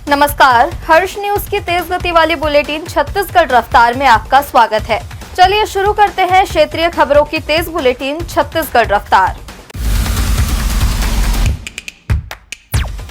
नमस्कार, हर्ष न्यूज की तेज गति वाली बुलेटिन छत्तीसगढ़ रफ्तार में आपका स्वागत है। चलिए शुरू करते हैं क्षेत्रीय खबरों की तेज बुलेटिन छत्तीसगढ़ रफ्तार।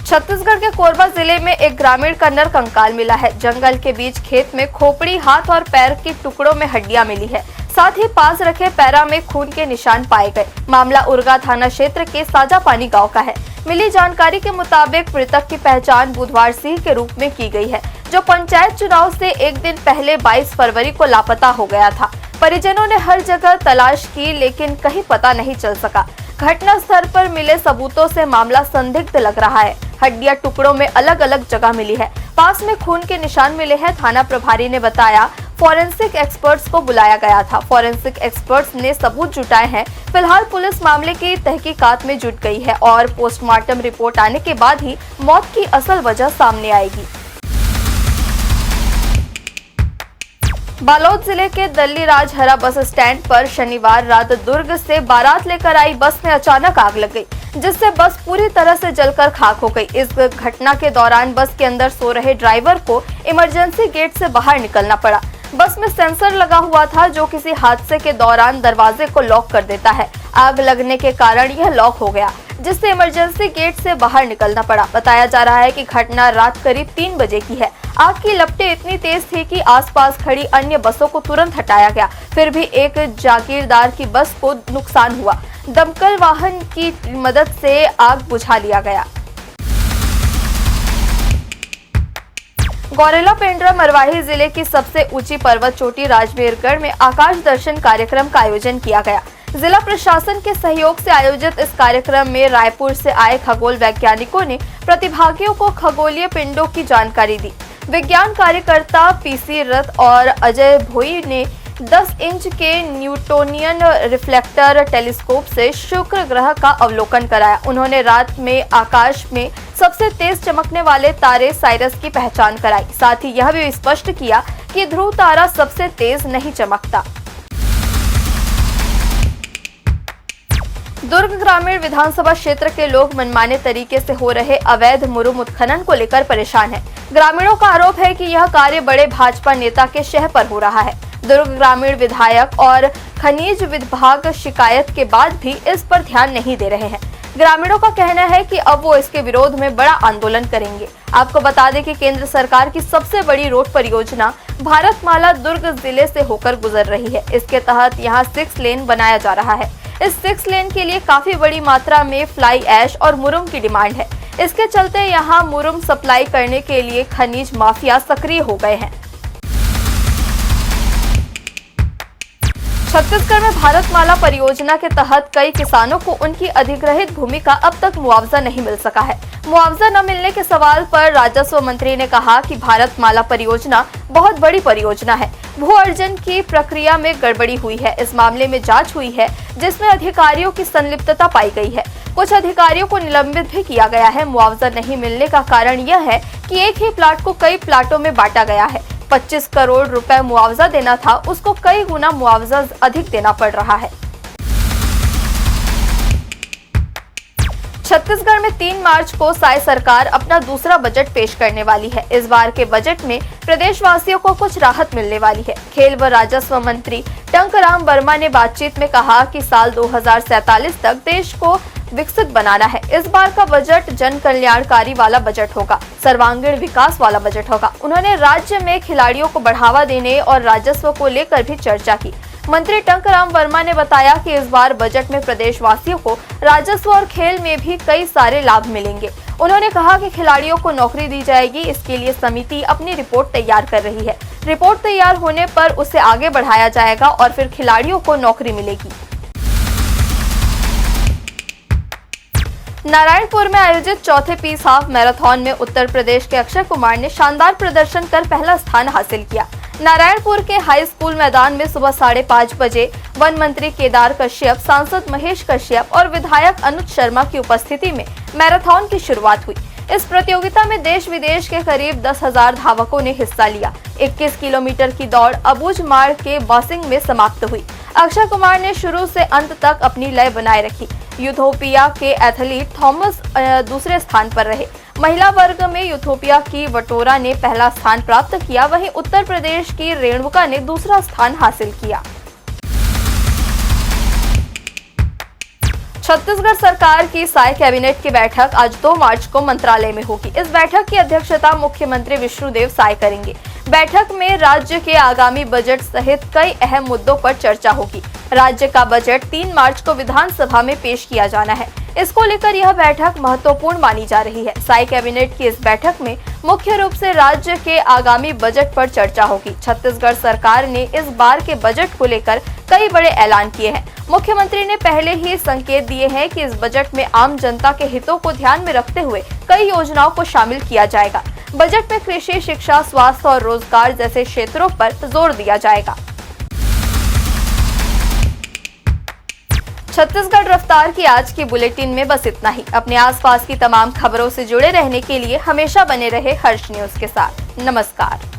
छत्तीसगढ़ के कोरबा जिले में एक ग्रामीण का नर कंकाल मिला है। जंगल के बीच खेत में खोपड़ी, हाथ और पैर के टुकड़ों में हड्डियां मिली है। साथ ही पास रखे पैरा में खून के निशान पाए गए। मामला उरगा थाना क्षेत्र के साजापानी गांव का है। मिली जानकारी के मुताबिक मृतक की पहचान बुधवार सिंह के रूप में की गई है, जो पंचायत चुनाव से एक दिन पहले 22 फरवरी को लापता हो गया था। परिजनों ने हर जगह तलाश की, लेकिन कहीं पता नहीं चल सका। घटना स्थल पर मिले सबूतों से मामला संदिग्ध लग रहा है। हड्डियां टुकड़ों में अलग अलग जगह मिली है। पास में खून के निशान मिले हैं। थाना प्रभारी ने बताया, फॉरेंसिक एक्सपर्ट्स को बुलाया गया था। फॉरेंसिक एक्सपर्ट्स ने सबूत जुटाए हैं। फिलहाल पुलिस मामले की तहकीकात में जुट गई है और पोस्टमार्टम रिपोर्ट आने के बाद ही मौत की असल वजह सामने आएगी। बालोद जिले के दल्लीराज हरा बस स्टैंड पर शनिवार रात दुर्ग से बारात लेकर आई बस में अचानक आग लग गई, जिससे बस पूरी तरह से जलकर खाक हो गई। इस घटना के दौरान बस के अंदर सो रहे ड्राइवर को इमरजेंसी गेट से बाहर निकलना पड़ा। बस में सेंसर लगा हुआ था, जो किसी हादसे के दौरान दरवाजे को लॉक कर देता है। आग लगने के कारण यह लॉक हो गया, जिससे इमरजेंसी गेट से बाहर निकलना पड़ा। बताया जा रहा है कि घटना रात करीब 3 बजे की है। आग की लपटें इतनी तेज थी कि आसपास खड़ी अन्य बसों को तुरंत हटाया गया। फिर भी एक जागीरदार की बस को नुकसान हुआ। दमकल वाहन की मदद से आग बुझा लिया गया। गौरेला पेंड्रा मरवाही जिले की सबसे ऊंची पर्वत चोटी राजमेरगढ़ में आकाश दर्शन कार्यक्रम का आयोजन किया गया। जिला प्रशासन के सहयोग से आयोजित इस कार्यक्रम में रायपुर से आए खगोल वैज्ञानिकों ने प्रतिभागियों को खगोलीय पिंडों की जानकारी दी। विज्ञान कार्यकर्ता पीसी रथ और अजय भोई ने 10 इंच के न्यूटोनियन रिफ्लेक्टर टेलीस्कोप से शुक्र ग्रह का अवलोकन कराया। उन्होंने रात में आकाश में सबसे तेज चमकने वाले तारे साइरस की पहचान कराई। साथ ही यह भी स्पष्ट किया कि ध्रुव तारा सबसे तेज नहीं चमकता। दुर्ग ग्रामीण विधानसभा क्षेत्र के लोग मनमाने तरीके से हो रहे अवैध मुरुम उत्खनन को लेकर परेशान हैं। ग्रामीणों का आरोप है कि यह कार्य बड़े भाजपा नेता के शह पर हो रहा है। दुर्ग ग्रामीण विधायक और खनिज विभाग शिकायत के बाद भी इस पर ध्यान नहीं दे रहे हैं। ग्रामीणों का कहना है कि अब वो इसके विरोध में बड़ा आंदोलन करेंगे। आपको बता दें कि केंद्र सरकार की सबसे बड़ी रोड परियोजना भारतमाला दुर्ग जिले से होकर गुजर रही है। इसके तहत यहाँ 6 लेन बनाया जा रहा है। इस 6 लेन के लिए काफी बड़ी मात्रा में फ्लाई ऐश और मुरुम की डिमांड है। इसके चलते यहाँ मुरुम सप्लाई करने के लिए खनिज माफिया सक्रिय हो गए हैं। छत्तीसगढ़ में भारतमाला परियोजना के तहत कई किसानों को उनकी अधिग्रहित भूमि का अब तक मुआवजा नहीं मिल सका है। मुआवजा न मिलने के सवाल पर राजस्व मंत्री ने कहा कि भारतमाला परियोजना बहुत बड़ी परियोजना है। भू अर्जन की प्रक्रिया में गड़बड़ी हुई है। इस मामले में जांच हुई है, जिसमें अधिकारियों की संलिप्तता पाई गई है। कुछ अधिकारियों को निलंबित भी किया गया है। मुआवजा नहीं मिलने का कारण यह है कि एक ही प्लाट को कई प्लाटों में बांटा गया है। 25 करोड़ रुपए मुआवजा देना था, उसको कई गुना मुआवजा अधिक देना पड़ रहा है। छत्तीसगढ़ में 3 मार्च को साय सरकार अपना दूसरा बजट पेश करने वाली है। इस बार के बजट में प्रदेशवासियों को कुछ राहत मिलने वाली है। खेल व राजस्व मंत्री टंकराम वर्मा ने बातचीत में कहा कि साल 2047 तक देश को विकसित बनाना है। इस बार का बजट जन कल्याणकारी वाला बजट होगा, सर्वांगीण विकास वाला बजट होगा। उन्होंने राज्य में खिलाड़ियों को बढ़ावा देने और राजस्व को लेकर भी चर्चा की। मंत्री टंकराम वर्मा ने बताया कि इस बार बजट में प्रदेशवासियों को राजस्व और खेल में भी कई सारे लाभ मिलेंगे। उन्होंने कहा कि खिलाड़ियों को नौकरी दी जाएगी। इसके लिए समिति अपनी रिपोर्ट तैयार कर रही है। रिपोर्ट तैयार होने पर उसे आगे बढ़ाया जाएगा और फिर खिलाड़ियों को नौकरी मिलेगी। नारायणपुर में आयोजित चौथे पीस हाफ मैराथन में उत्तर प्रदेश के अक्षय कुमार ने शानदार प्रदर्शन कर पहला स्थान हासिल किया। नारायणपुर के हाई स्कूल मैदान में सुबह 5:30 बजे वन मंत्री केदार कश्यप, सांसद महेश कश्यप और विधायक अनुज शर्मा की उपस्थिति में मैराथन की शुरुआत हुई। इस प्रतियोगिता में देश विदेश के करीब 10,000 धावकों ने हिस्सा लिया। 21 किलोमीटर की दौड़ अबूझमाड़ के बॉसिंग में समाप्त हुई। अक्षय कुमार ने शुरू से अंत तक अपनी लय बनाए रखी। यूथोपिया के एथलीट थॉमस दूसरे स्थान पर रहे। महिला वर्ग में यूथोपिया की वटोरा ने पहला स्थान प्राप्त किया, वहीं उत्तर प्रदेश की रेणुका ने दूसरा स्थान हासिल किया। छत्तीसगढ़ सरकार की साय कैबिनेट की बैठक आज 2 मार्च को मंत्रालय में होगी। इस बैठक की अध्यक्षता मुख्यमंत्री विष्णुदेव साय करेंगे। बैठक में राज्य के आगामी बजट सहित कई अहम मुद्दों पर चर्चा होगी। राज्य का बजट 3 मार्च को विधानसभा में पेश किया जाना है। इसको लेकर यह बैठक महत्वपूर्ण मानी जा रही है। साय कैबिनेट की इस बैठक में मुख्य रूप से राज्य के आगामी बजट पर चर्चा होगी। छत्तीसगढ़ सरकार ने इस बार के बजट को लेकर कई बड़े ऐलान किए हैं। मुख्यमंत्री ने पहले ही संकेत दिए हैं कि इस बजट में आम जनता के हितों को ध्यान में रखते हुए कई योजनाओं को शामिल किया जाएगा। बजट में कृषि, शिक्षा, स्वास्थ्य और रोजगार जैसे क्षेत्रों पर जोर दिया जाएगा। छत्तीसगढ़ रफ्तार की आज की बुलेटिन में बस इतना ही। अपने आसपास की तमाम खबरों से जुड़े रहने के लिए हमेशा बने रहे हर्ष न्यूज के साथ। नमस्कार।